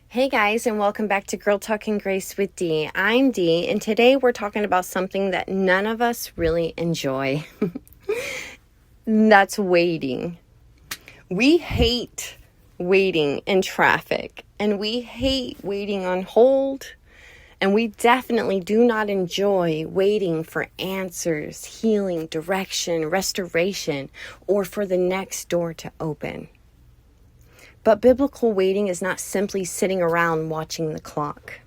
Hey guys, and welcome back to Girl Talking Grace with Dee. I'm Dee, and today we're talking about something that none of us really enjoy. That's waiting. We hate waiting in traffic, and we hate waiting on hold, and we definitely do not enjoy waiting for answers, healing, direction, restoration, or for the next door to open. But biblical waiting is not simply sitting around watching the clock.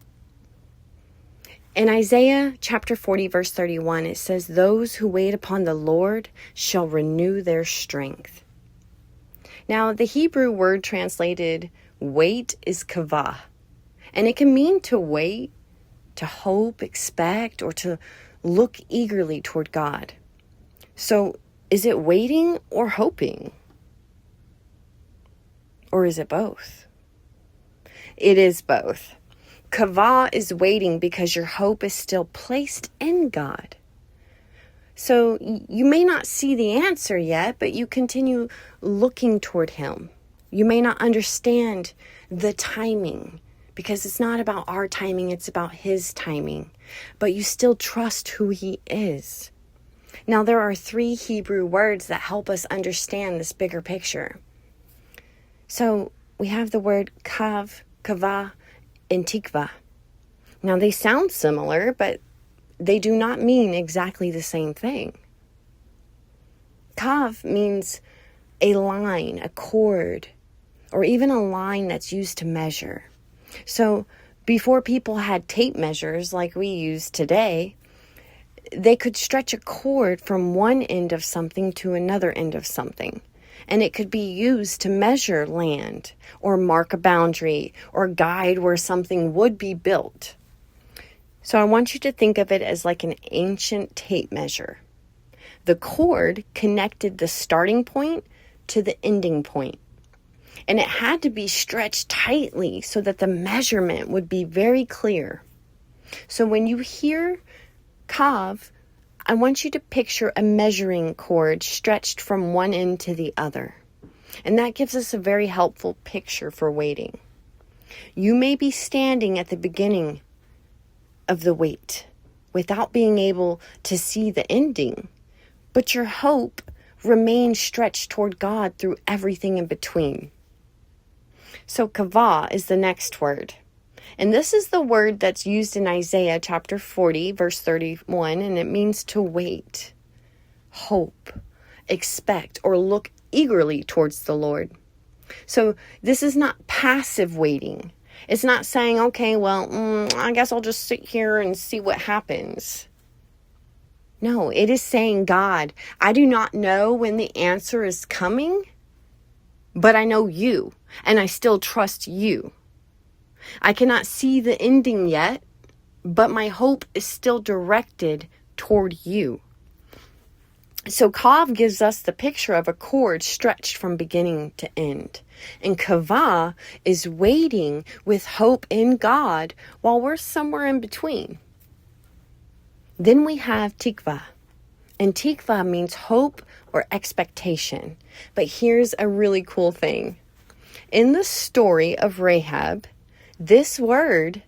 In Isaiah chapter 40, verse 31, it says, "Those who wait upon the Lord shall renew their strength." Now, the Hebrew word translated wait is Qavah, and it can mean to wait, to hope, expect, or to look eagerly toward God. So, is it waiting or hoping? Or is it both? It is both. Qavah is waiting because your hope is still placed in God. So you may not see the answer yet, but you continue looking toward Him. You may not understand the timing because it's not about our timing, it's about His timing. But you still trust who He is. Now, there are 3 Hebrew words that help us understand this bigger picture. So we have the word Qavah, and Tiqvah. Now they sound similar, but they do not mean exactly the same thing. Qav means a line, a cord, or even a line that's used to measure. So before people had tape measures like we use today, they could stretch a cord from one end of something to another end of something. And it could be used to measure land or mark a boundary or guide where something would be built. So I want you to think of it as like an ancient tape measure. The cord connected the starting point to the ending point. And it had to be stretched tightly so that the measurement would be very clear. So when you hear Qav, I want you to picture a measuring cord stretched from one end to the other. And that gives us a very helpful picture for waiting. You may be standing at the beginning of the wait without being able to see the ending, but your hope remains stretched toward God through everything in between. So Qavah is the next word. And this is the word that's used in Isaiah chapter 40, verse 31, and it means to wait, hope, expect, or look eagerly towards the Lord. So this is not passive waiting. It's not saying, okay, well, I guess I'll just sit here and see what happens. No, it is saying, God, I do not know when the answer is coming, but I know you, and I still trust you. I cannot see the ending yet, but my hope is still directed toward you. So Qav gives us the picture of a cord stretched from beginning to end. And Qavah is waiting with hope in God while we're somewhere in between. Then we have Tiqvah. And Tiqvah means hope or expectation. But here's a really cool thing. In the story of Rahab, this word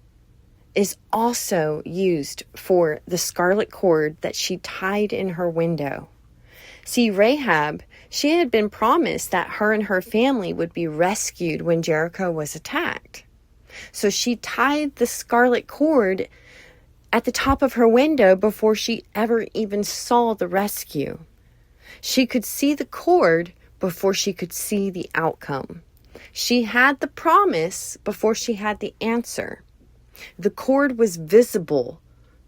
is also used for the scarlet cord that she tied in her window. See, Rahab, she had been promised that her and her family would be rescued when Jericho was attacked. So she tied the scarlet cord at the top of her window before she ever even saw the rescue. She could see the cord before she could see the outcome. She had the promise before she had the answer. The cord was visible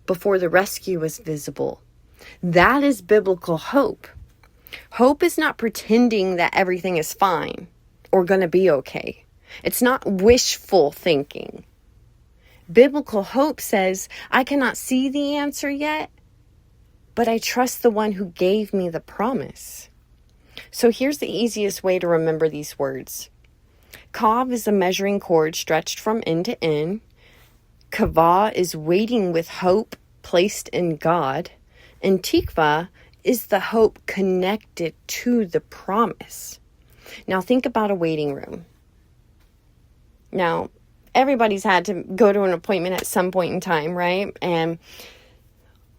before the rescue was visible. That is biblical hope. Hope is not pretending that everything is fine or going to be okay. It's not wishful thinking. Biblical hope says, I cannot see the answer yet, but I trust the one who gave me the promise. So here's the easiest way to remember these words. Qav is a measuring cord stretched from end to end. Qavah is waiting with hope placed in God. And Tiqvah is the hope connected to the promise. Now think about a waiting room. Now, everybody's had to go to an appointment at some point in time, right? And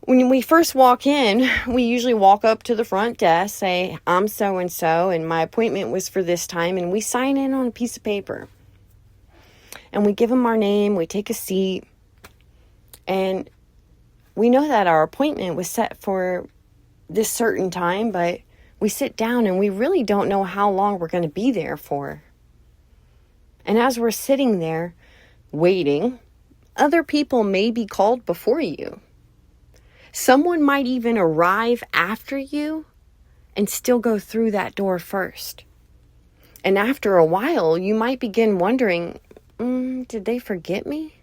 when we first walk in, we usually walk up to the front desk, say, I'm so-and-so, and my appointment was for this time, and we sign in on a piece of paper. And we give them our name, we take a seat, and we know that our appointment was set for this certain time, but we sit down and we really don't know how long we're going to be there for. And as we're sitting there waiting, other people may be called before you. Someone might even arrive after you and still go through that door first. And after a while, you might begin wondering, did they forget me?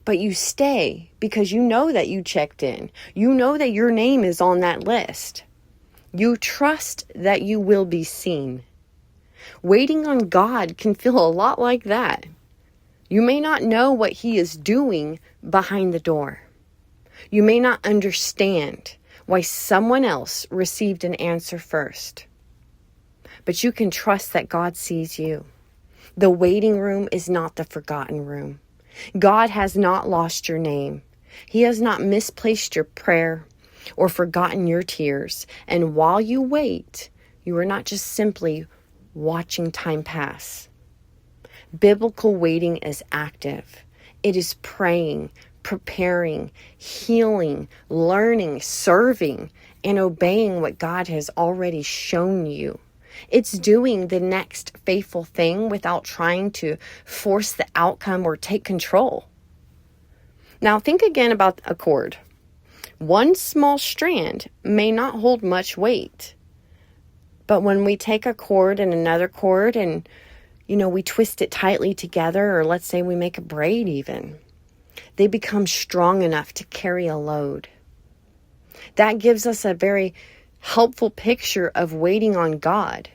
But you stay because you know that you checked in. You know that your name is on that list. You trust that you will be seen. Waiting on God can feel a lot like that. You may not know what He is doing behind the door. You may not understand why someone else received an answer first. But you can trust that God sees you. The waiting room is not the forgotten room. God has not lost your name. He has not misplaced your prayer or forgotten your tears. And while you wait, you are not just simply watching time pass. Biblical waiting is active. It is praying, preparing, healing, learning, serving, and obeying what God has already shown you. It's doing the next faithful thing without trying to force the outcome or take control. Now think again about a cord. One small strand may not hold much weight. But when we take a cord and another cord and, we twist it tightly together, or let's say we make a braid even, they become strong enough to carry a load. That gives us a very helpful picture of waiting on God.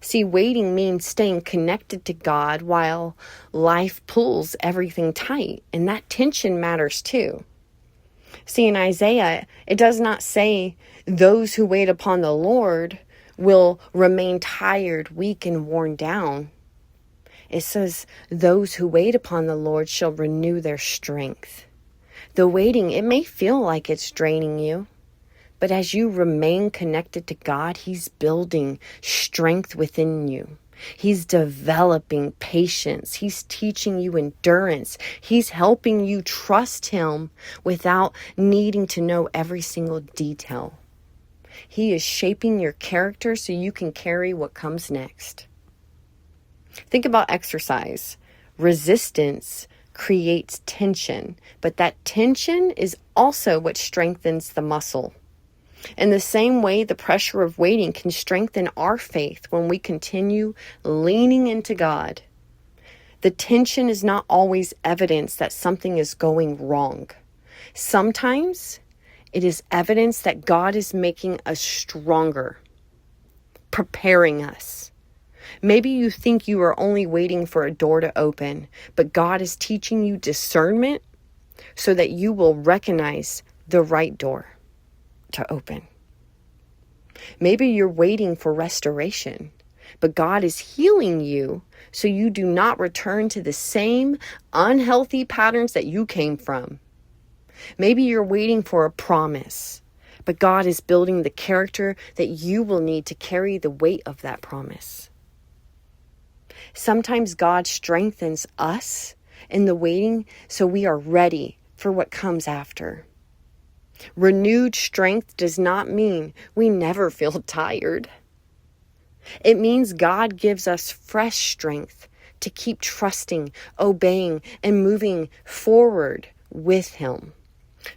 See, waiting means staying connected to God while life pulls everything tight, and that tension matters too. See, in Isaiah, it does not say those who wait upon the Lord will remain tired, weak, and worn down. It says those who wait upon the Lord shall renew their strength. The waiting, it may feel like it's draining you. But as you remain connected to God, He's building strength within you. He's developing patience. He's teaching you endurance. He's helping you trust Him without needing to know every single detail. He is shaping your character so you can carry what comes next. Think about exercise. Resistance creates tension, but that tension is also what strengthens the muscle. In the same way, the pressure of waiting can strengthen our faith when we continue leaning into God. The tension is not always evidence that something is going wrong. Sometimes it is evidence that God is making us stronger, preparing us. Maybe you think you are only waiting for a door to open, but God is teaching you discernment so that you will recognize the right door to open. Maybe you're waiting for restoration, but God is healing you so you do not return to the same unhealthy patterns that you came from. Maybe you're waiting for a promise, but God is building the character that you will need to carry the weight of that promise. Sometimes God strengthens us in the waiting so we are ready for what comes after. Renewed strength does not mean we never feel tired. It means God gives us fresh strength to keep trusting, obeying, and moving forward with Him.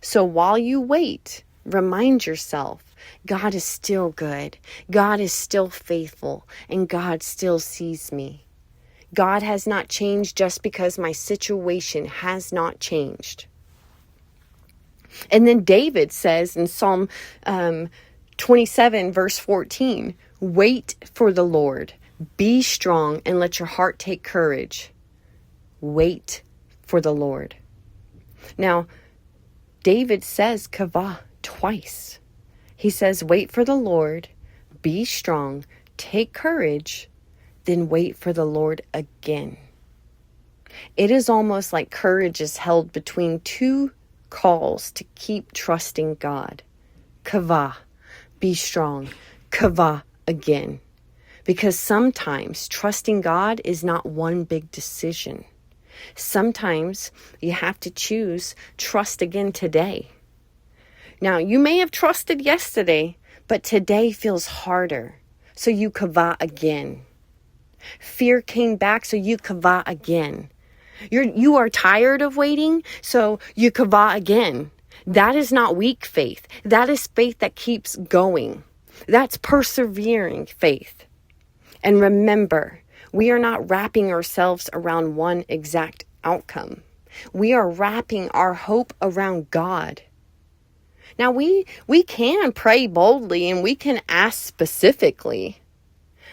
So while you wait, remind yourself, God is still good, God is still faithful, and God still sees me. God has not changed just because my situation has not changed. And then David says in Psalm 27, verse 14, wait for the Lord. Be strong and let your heart take courage. Wait for the Lord. Now, David says Qavah twice. He says, wait for the Lord, be strong, take courage, then wait for the Lord again. It is almost like courage is held between two calls to keep trusting God. Qavah, be strong. Qavah, again. Because sometimes trusting God is not one big decision. Sometimes you have to choose trust again today. Now, you may have trusted yesterday, but today feels harder. So you qavah again. Fear came back, so you qavah again. You are tired of waiting, so you qavah again. That is not weak faith. That is faith that keeps going. That's persevering faith. And remember, we are not wrapping ourselves around one exact outcome. We are wrapping our hope around God. Now, we can pray boldly and we can ask specifically,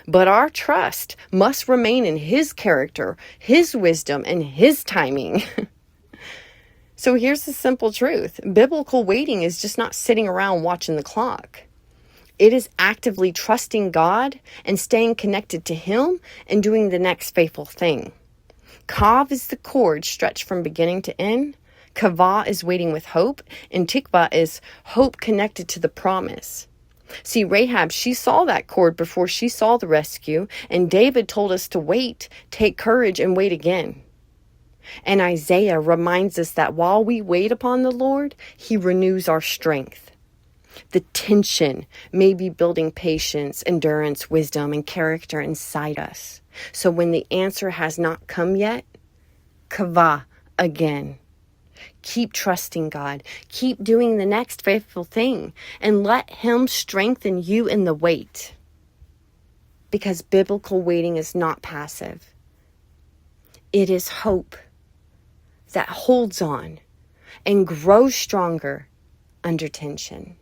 but our trust must remain in His character, His wisdom, and His timing. So here's the simple truth. Biblical waiting is just not sitting around watching the clock. It is actively trusting God and staying connected to Him and doing the next faithful thing. Qav is the cord stretched from beginning to end. Qavah is waiting with hope, and Tiqvah is hope connected to the promise. See, Rahab, she saw that cord before she saw the rescue, and David told us to wait, take courage, and wait again. And Isaiah reminds us that while we wait upon the Lord, He renews our strength. The tension may be building patience, endurance, wisdom, and character inside us. So when the answer has not come yet, qavah again. Keep trusting God. Keep doing the next faithful thing and let Him strengthen you in the wait. Because biblical waiting is not passive. It is hope that holds on and grows stronger under tension.